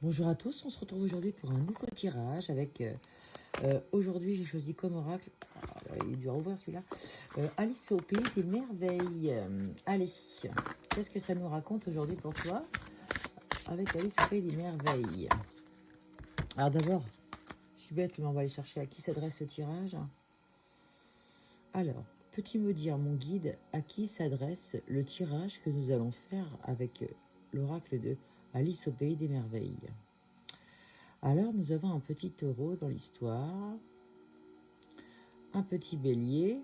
Bonjour à tous, on se retrouve aujourd'hui pour un nouveau tirage avec, aujourd'hui j'ai choisi comme oracle, il est dur à ouvrir celui-là, Alice au pays des merveilles. Allez, qu'est-ce que ça nous raconte aujourd'hui pour toi avec Alice au pays des merveilles? Alors d'abord, je suis bête mais on va aller chercher à qui s'adresse ce tirage. Alors, peux-tu me dire mon guide à qui s'adresse le tirage que nous allons faire avec l'oracle de Alice au pays des merveilles? Alors, nous avons un petit taureau dans l'histoire, un petit bélier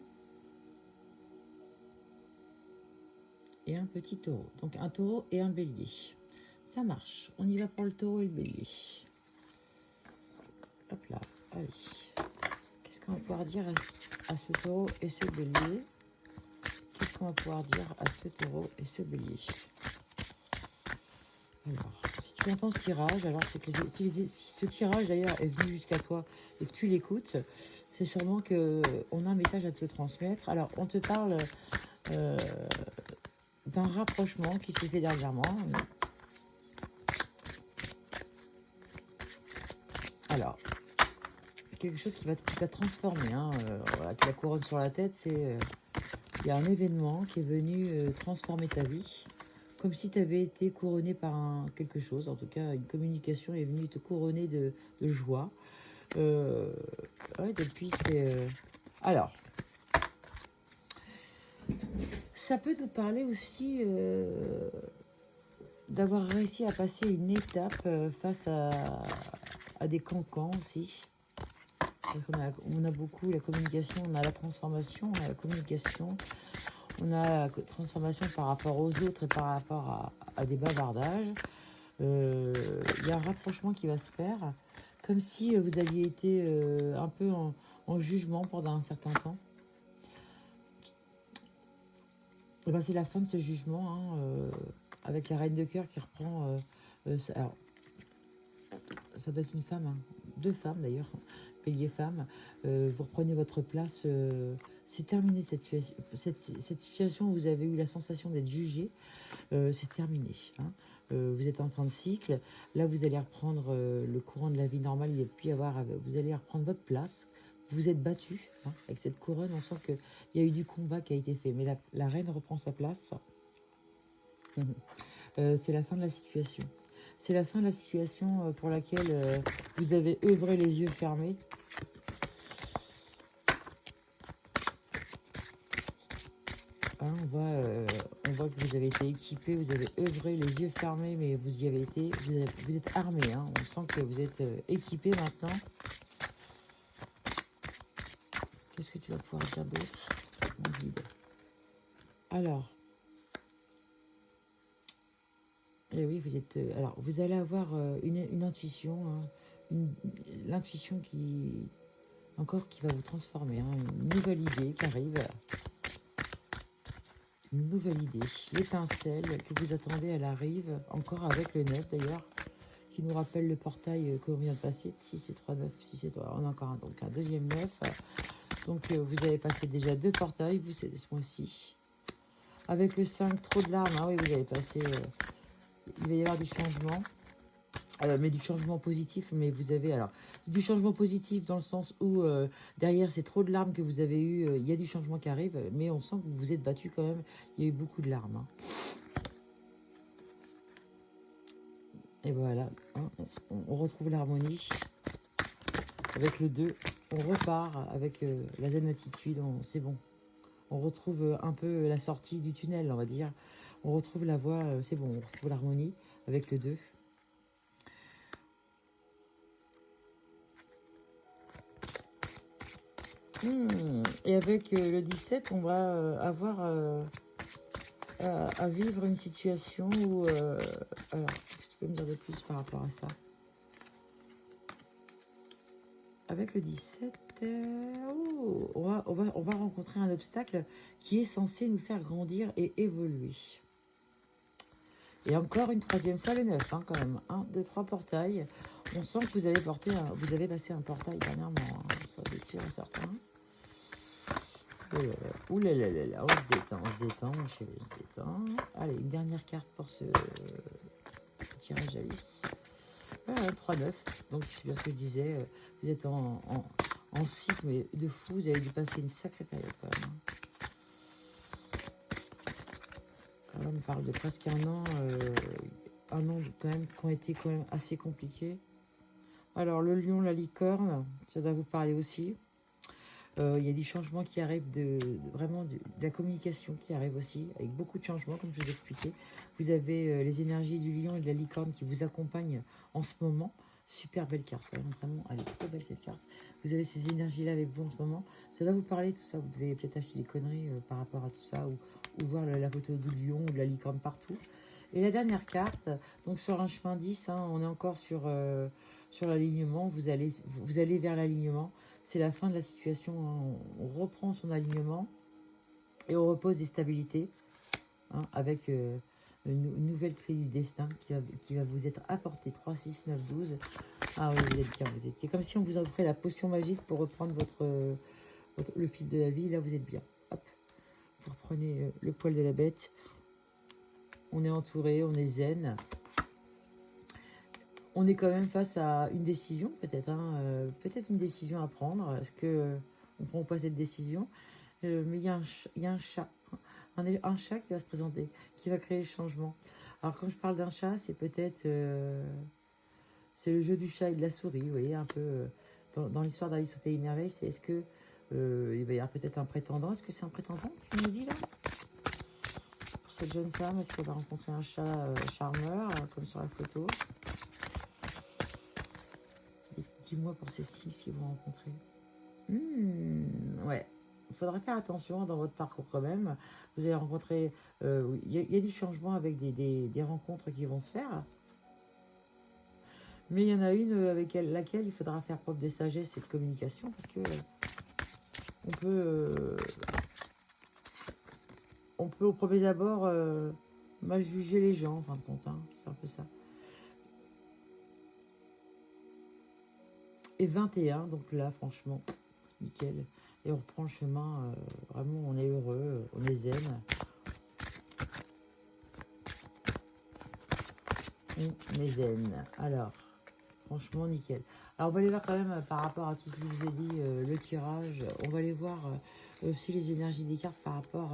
et un petit taureau. Donc, un taureau et un bélier. Ça marche. On y va pour le taureau et le bélier. Hop là, allez. Qu'est-ce qu'on va pouvoir dire à ce taureau et ce bélier? Qu'est-ce qu'on va pouvoir dire à ce taureau et ce bélier? Alors, si tu entends ce tirage, alors c'est que si ce tirage d'ailleurs est venu jusqu'à toi et que tu l'écoutes, c'est sûrement qu'on a un message à te transmettre. Alors, on te parle d'un rapprochement qui s'est fait dernièrement. Alors, quelque chose qui t'a transformé, hein, voilà, qui la couronne sur la tête, c'est il y a un événement qui est venu transformer ta vie. Comme si tu avais été couronné par quelque chose, en tout cas une communication est venue te couronner de joie. Ouais, depuis c'est... Alors, ça peut nous parler aussi d'avoir réussi à passer une étape face à des cancans aussi. On a beaucoup la communication, on a la transformation, on a la communication. On a la transformation par rapport aux autres et par rapport à des bavardages. Il y a un rapprochement qui va se faire, comme si vous aviez été un peu en jugement pendant un certain temps. Et ben, c'est la fin de ce jugement, hein, avec la reine de cœur qui reprend... alors, ça doit être une femme, hein, deux femmes d'ailleurs, bélier femme. Vous reprenez votre place... c'est terminé cette situation où vous avez eu la sensation d'être jugé. C'est terminé. Hein. Vous êtes en fin de cycle. Là, vous allez reprendre le courant de la vie normale. Vous allez reprendre votre place. Vous êtes battu. Hein. Avec cette couronne, on sent qu'il y a eu du combat qui a été fait. Mais la reine reprend sa place. C'est la fin de la situation. C'est la fin de la situation pour laquelle vous avez œuvré les yeux fermés. Hein, on voit que vous avez été équipé, vous avez œuvré les yeux fermés, mais vous y avez été, vous êtes armé. Hein, on sent que vous êtes équipé maintenant. Qu'est-ce que tu vas pouvoir dire d'autre, mon guide? Alors, et oui, vous êtes. Alors, vous allez avoir une intuition, hein, l'intuition qui va vous transformer, hein, une nouvelle idée qui arrive. Une nouvelle idée, l'étincelle que vous attendez, elle arrive, encore avec le 9 d'ailleurs, qui nous rappelle le portail que l'on vient de passer, 6 et 3, 9, 6 et 3, on a encore un deuxième 9, donc vous avez passé déjà 2 portails, vous c'est ce mois-ci, avec le 5, trop de larmes, ah oui, vous avez passé, il va y avoir du changement, mais du changement positif, mais vous avez alors du changement positif dans le sens où derrière c'est trop de larmes que vous avez eu, il y a du changement qui arrive, mais on sent que vous vous êtes battu quand même, il y a eu beaucoup de larmes. Hein. Et voilà, hein, on retrouve l'harmonie avec le 2, on repart avec la zen attitude, c'est bon. On retrouve un peu la sortie du tunnel, on va dire. On retrouve la voie, c'est bon, on retrouve l'harmonie avec le 2. Et avec le 17, on va avoir à vivre une situation où... alors, qu'est-ce que tu peux me dire de plus par rapport à ça? Avec le 17, on va rencontrer un obstacle qui est censé nous faire grandir et évoluer. Et encore une troisième fois le 9, hein, quand même. 1, 2, 3 portails. On sent que vous avez passé un portail dernièrement. Hein, ça c'est sûr et certain. Ouh là là là là, on se détend, mon chéri, on se détend. Allez, une dernière carte pour ce tirage Alice. 3-9. Donc c'est bien ce que je disais, vous êtes en cycle, mais de fou, vous avez dû passer une sacrée période quand même. Là, on me parle de presque un an quand même, qui ont été quand même assez compliqués. Alors le lion, la licorne, ça doit vous parler aussi. Il y a des changements qui arrivent, vraiment de la communication qui arrive aussi, avec beaucoup de changements, comme je vous expliquais. Vous avez les énergies du lion et de la licorne qui vous accompagnent en ce moment. Super belle carte, quand même, vraiment, elle est trop belle cette carte. Vous avez ces énergies-là avec vous en ce moment. Ça va vous parler, tout ça. Vous devez peut-être acheter des conneries par rapport à tout ça, ou voir la photo du lion ou de la licorne partout. Et la dernière carte, donc sur un chemin 10, hein, on est encore sur l'alignement. Vous allez vers l'alignement. C'est la fin de la situation, hein. On reprend son alignement et on repose des stabilités, hein, avec une nouvelle clé du destin qui va vous être apportée. 3, 6, 9, 12. Ah oui, vous êtes bien, vous êtes. C'est comme si on vous offrait la potion magique pour reprendre le fil de la vie. Là, vous êtes bien. Hop, vous reprenez le poil de la bête. On est entouré, on est zen. On est quand même face à une décision, peut-être, hein, peut-être une décision à prendre. Est-ce que on prend pas cette décision? Mais il y a un chat, un chat qui va se présenter, qui va créer le changement. Alors quand je parle d'un chat, c'est peut-être c'est le jeu du chat et de la souris, vous voyez, un peu dans l'histoire d'Alice au Pays des Merveilles. C'est est-ce que il va y avoir peut-être un prétendant? Est-ce que c'est un prétendant qui nous dit là? Pour cette jeune femme, est-ce qu'elle va rencontrer un chat charmeur, comme sur la photo? Dis-moi pour ces six qu'ils vont rencontrer. Ouais. Il faudra faire attention dans votre parcours quand même. Vous allez rencontrer... Il y a du changement avec des rencontres qui vont se faire. Mais il y en a une avec laquelle il faudra faire preuve de sagesse et de communication. Parce que on peut au premier abord mal juger les gens, en fin de compte. Hein. C'est un peu ça. Et 21, donc là, franchement, nickel. Et on reprend le chemin, vraiment, on est heureux, on est zen. On est zen. Alors, franchement, nickel. Alors, on va aller voir quand même, par rapport à tout ce que je vous ai dit, le tirage, on va aller voir aussi les énergies des cartes par rapport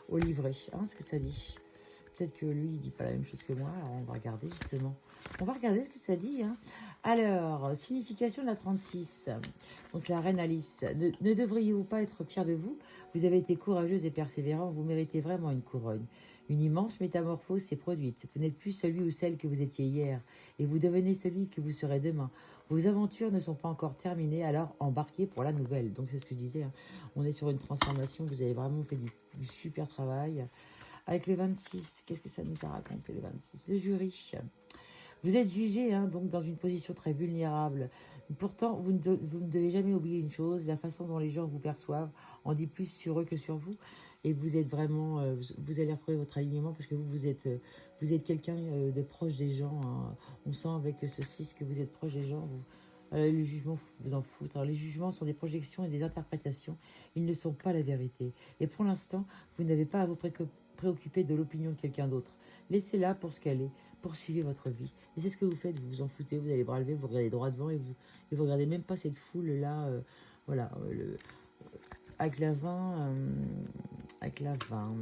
au livret, hein, ce que ça dit. Peut-être que lui, il dit pas la même chose que moi, alors on va regarder justement. On va regarder ce que ça dit. Hein. Alors, signification de la 36. Donc la reine Alice. Ne devriez-vous pas être fier de vous? Vous avez été courageuse et persévérante, vous méritez vraiment une couronne. Une immense métamorphose s'est produite. Vous n'êtes plus celui ou celle que vous étiez hier, et vous devenez celui que vous serez demain. Vos aventures ne sont pas encore terminées, alors embarquez pour la nouvelle. Donc c'est ce que je disais. Hein. On est sur une transformation, vous avez vraiment fait du super travail. Avec le 26, qu'est-ce que ça nous a raconté le 26? Le jury. Vous êtes jugé, hein, donc dans une position très vulnérable. Pourtant, vous ne devez jamais oublier une chose, la façon dont les gens vous perçoivent en dit plus sur eux que sur vous. Et vous êtes vraiment, vous allez retrouver votre alignement parce que vous êtes quelqu'un de proche des gens. Hein. On sent avec ce 6 que vous êtes proche des gens. Les jugements, vous en foutent. Alors, les jugements sont des projections et des interprétations. Ils ne sont pas la vérité. Et pour l'instant, vous n'avez pas à vous préoccuper de l'opinion de quelqu'un d'autre. Laissez-la pour ce qu'elle est. Poursuivez votre vie. Et c'est ce que vous faites. Vous vous en foutez. Vous avez les bras levés, vous regardez droit devant et vous regardez même pas cette foule-là. Voilà. Avec la 20,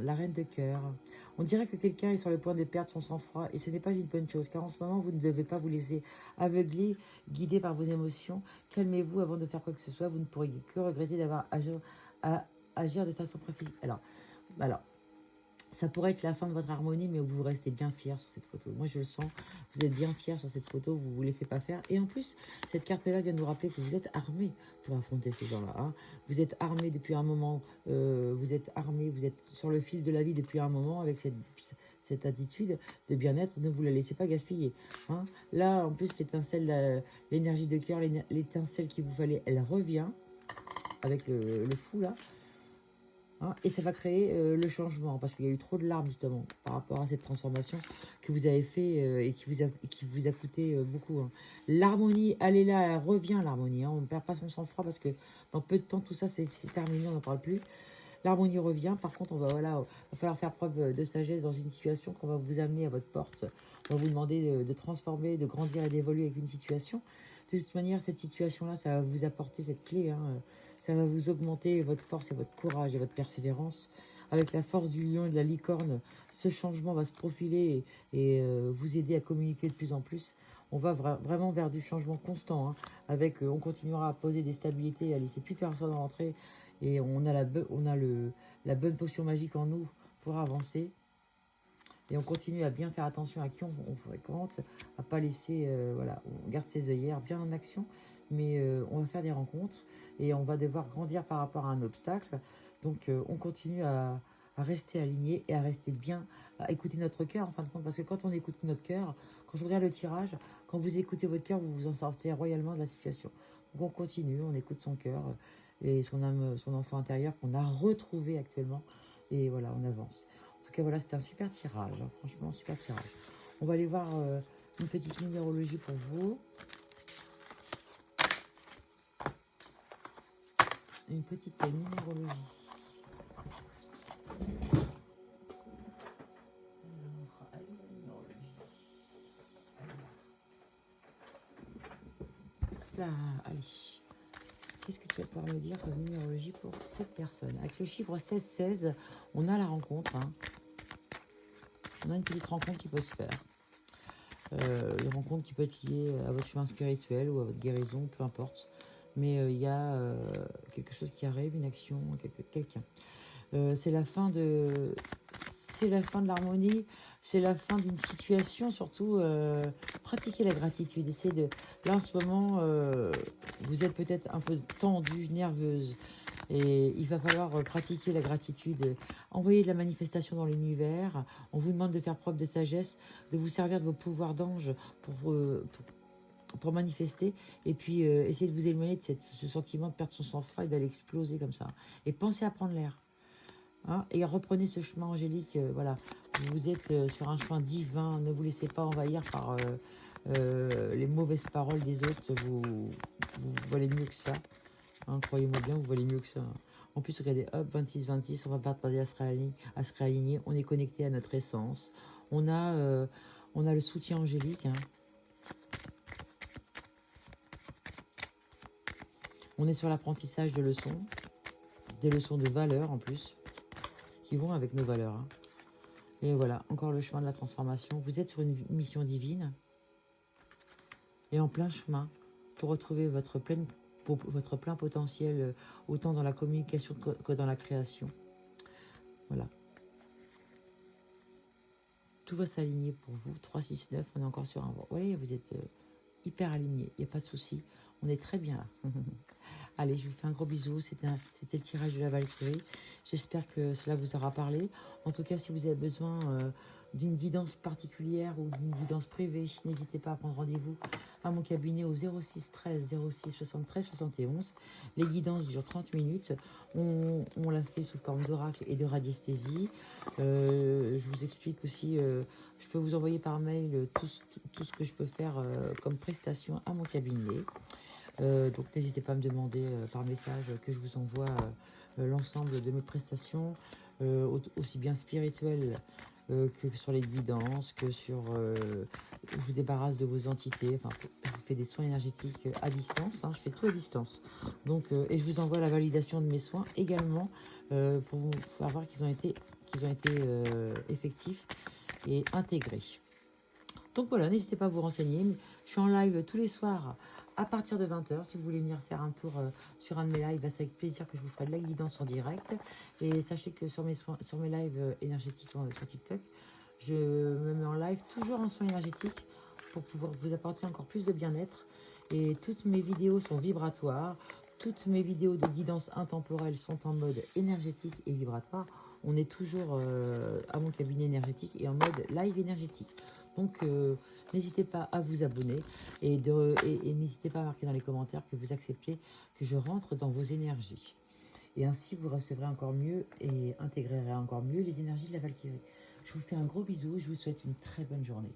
la reine de cœur. On dirait que quelqu'un est sur le point de perdre son sang-froid et ce n'est pas une bonne chose car en ce moment vous ne devez pas vous laisser aveugler, guider par vos émotions. Calmez-vous avant de faire quoi que ce soit. Vous ne pourrez que regretter d'avoir agir de façon précipitée. Alors, ça pourrait être la fin de votre harmonie, mais vous restez bien fier sur cette photo. Moi, je le sens. Vous êtes bien fier sur cette photo. Vous ne vous laissez pas faire. Et en plus, cette carte-là vient de nous rappeler que vous êtes armé pour affronter ces gens-là. Hein. Vous êtes armé depuis un moment. Vous êtes armé. Vous êtes sur le fil de la vie depuis un moment avec cette attitude de bien-être. Ne vous la laissez pas gaspiller. Hein. Là, en plus, l'étincelle, l'énergie de cœur, l'étincelle qu'il vous fallait, elle revient avec le fou, là. Hein, et ça va créer le changement parce qu'il y a eu trop de larmes justement par rapport à cette transformation que vous avez fait et qui vous a coûté beaucoup. Hein. L'harmonie, elle est là, elle revient l'harmonie. Hein, on ne perd pas son sang-froid parce que dans peu de temps tout ça c'est terminé, on n'en parle plus. L'harmonie revient. Par contre, va falloir faire preuve de sagesse dans une situation qu'on va vous amener à votre porte. On va vous demander de transformer, de grandir et d'évoluer avec une situation. De toute manière, cette situation-là, ça va vous apporter cette clé. Hein, ça va vous augmenter votre force et votre courage et votre persévérance. Avec la force du lion et de la licorne, ce changement va se profiler et vous aider à communiquer de plus en plus. On va vraiment vers du changement constant. Hein, avec, on continuera à poser des stabilités, à laisser plus personne rentrer. Et on a la bonne potion magique en nous pour avancer. Et on continue à bien faire attention à qui on fréquente, à pas laisser, voilà, on garde ses œillères bien en action, mais on va faire des rencontres et on va devoir grandir par rapport à un obstacle. Donc on continue à rester aligné et à rester bien, à écouter notre cœur en fin de compte, parce que quand on écoute notre cœur, quand je regarde le tirage, quand vous écoutez votre cœur, vous vous en sortez royalement de la situation. Donc on continue, on écoute son cœur et son âme, son enfant intérieur qu'on a retrouvé actuellement, et voilà, on avance. En tout cas, voilà, c'était un super tirage. Hein, franchement, super tirage. On va aller voir une petite numérologie pour vous. Une petite numérologie. Là, allez. Qu'est-ce que tu vas pouvoir me dire comme numérologie pour cette personne? Avec le chiffre 16-16, on a la rencontre. Hein. On a une petite rencontre qui peut se faire. Une rencontre qui peut être liée à votre chemin spirituel ou à votre guérison, peu importe. Mais il y a quelque chose qui arrive, une action, quelqu'un. C'est la fin de l'harmonie, c'est la fin d'une situation, surtout pratiquer la gratitude. Essayez de, là en ce moment, vous êtes peut-être un peu tendue, nerveuse, et il va falloir pratiquer la gratitude, envoyer de la manifestation dans l'univers. On vous demande de faire preuve de sagesse, de vous servir de vos pouvoirs d'ange pour manifester, et puis essayer de vous éloigner de ce sentiment de perdre son sang-froid et d'aller exploser comme ça. Et pensez à prendre l'air. Hein, et reprenez ce chemin angélique, voilà, vous êtes sur un chemin divin, ne vous laissez pas envahir par les mauvaises paroles des autres, vous valez mieux que ça, hein, croyez-moi bien, vous valez mieux que ça. En plus, regardez, hop, 26-26, on va pas tarder à se réaligner, on est connecté à notre essence, on a le soutien angélique, hein. On est sur l'apprentissage de leçons, des leçons de valeur en plus, qui vont avec nos valeurs. Hein. Et voilà, encore le chemin de la transformation. Vous êtes sur une mission divine et en plein chemin pour retrouver votre plein potentiel, autant dans la communication que dans la création. Voilà. Tout va s'aligner pour vous. 3, 6, 9, on est encore sur un... Vous voyez, vous êtes hyper aligné, il n'y a pas de souci. On est très bien là. Allez, je vous fais un gros bisou. C'était le tirage de la Valkyrie. J'espère que cela vous aura parlé. En tout cas, si vous avez besoin d'une guidance particulière ou d'une guidance privée, n'hésitez pas à prendre rendez-vous à mon cabinet au 06 13 06 73 71. Les guidances durent 30 minutes. On l'a fait sous forme d'oracle et de radiesthésie. Je vous explique aussi, je peux vous envoyer par mail tout ce que je peux faire comme prestation à mon cabinet. Donc n'hésitez pas à me demander par message que je vous envoie l'ensemble de mes prestations, aussi bien spirituelles que sur les guidances, que sur... je vous débarrasse de vos entités, enfin, je vous fais des soins énergétiques à distance, hein, je fais tout à distance. Donc, et je vous envoie la validation de mes soins également pour vous faire voir qu'ils ont été effectifs et intégrés. Donc voilà, n'hésitez pas à vous renseigner. Je suis en live tous les soirs à partir de 20h. Si vous voulez venir faire un tour sur un de mes lives, c'est avec plaisir que je vous ferai de la guidance en direct. Et sachez que sur mes lives énergétiques sur TikTok, je me mets en live toujours en soins énergétiques pour pouvoir vous apporter encore plus de bien-être. Et toutes mes vidéos sont vibratoires. Toutes mes vidéos de guidance intemporelle sont en mode énergétique et vibratoire. On est toujours à mon cabinet énergétique et en mode live énergétique. Donc, n'hésitez pas à vous abonner et n'hésitez pas à marquer dans les commentaires que vous acceptez que je rentre dans vos énergies. Et ainsi, vous recevrez encore mieux et intégrerez encore mieux les énergies de la Valkyrie. Je vous fais un gros bisou et je vous souhaite une très bonne journée.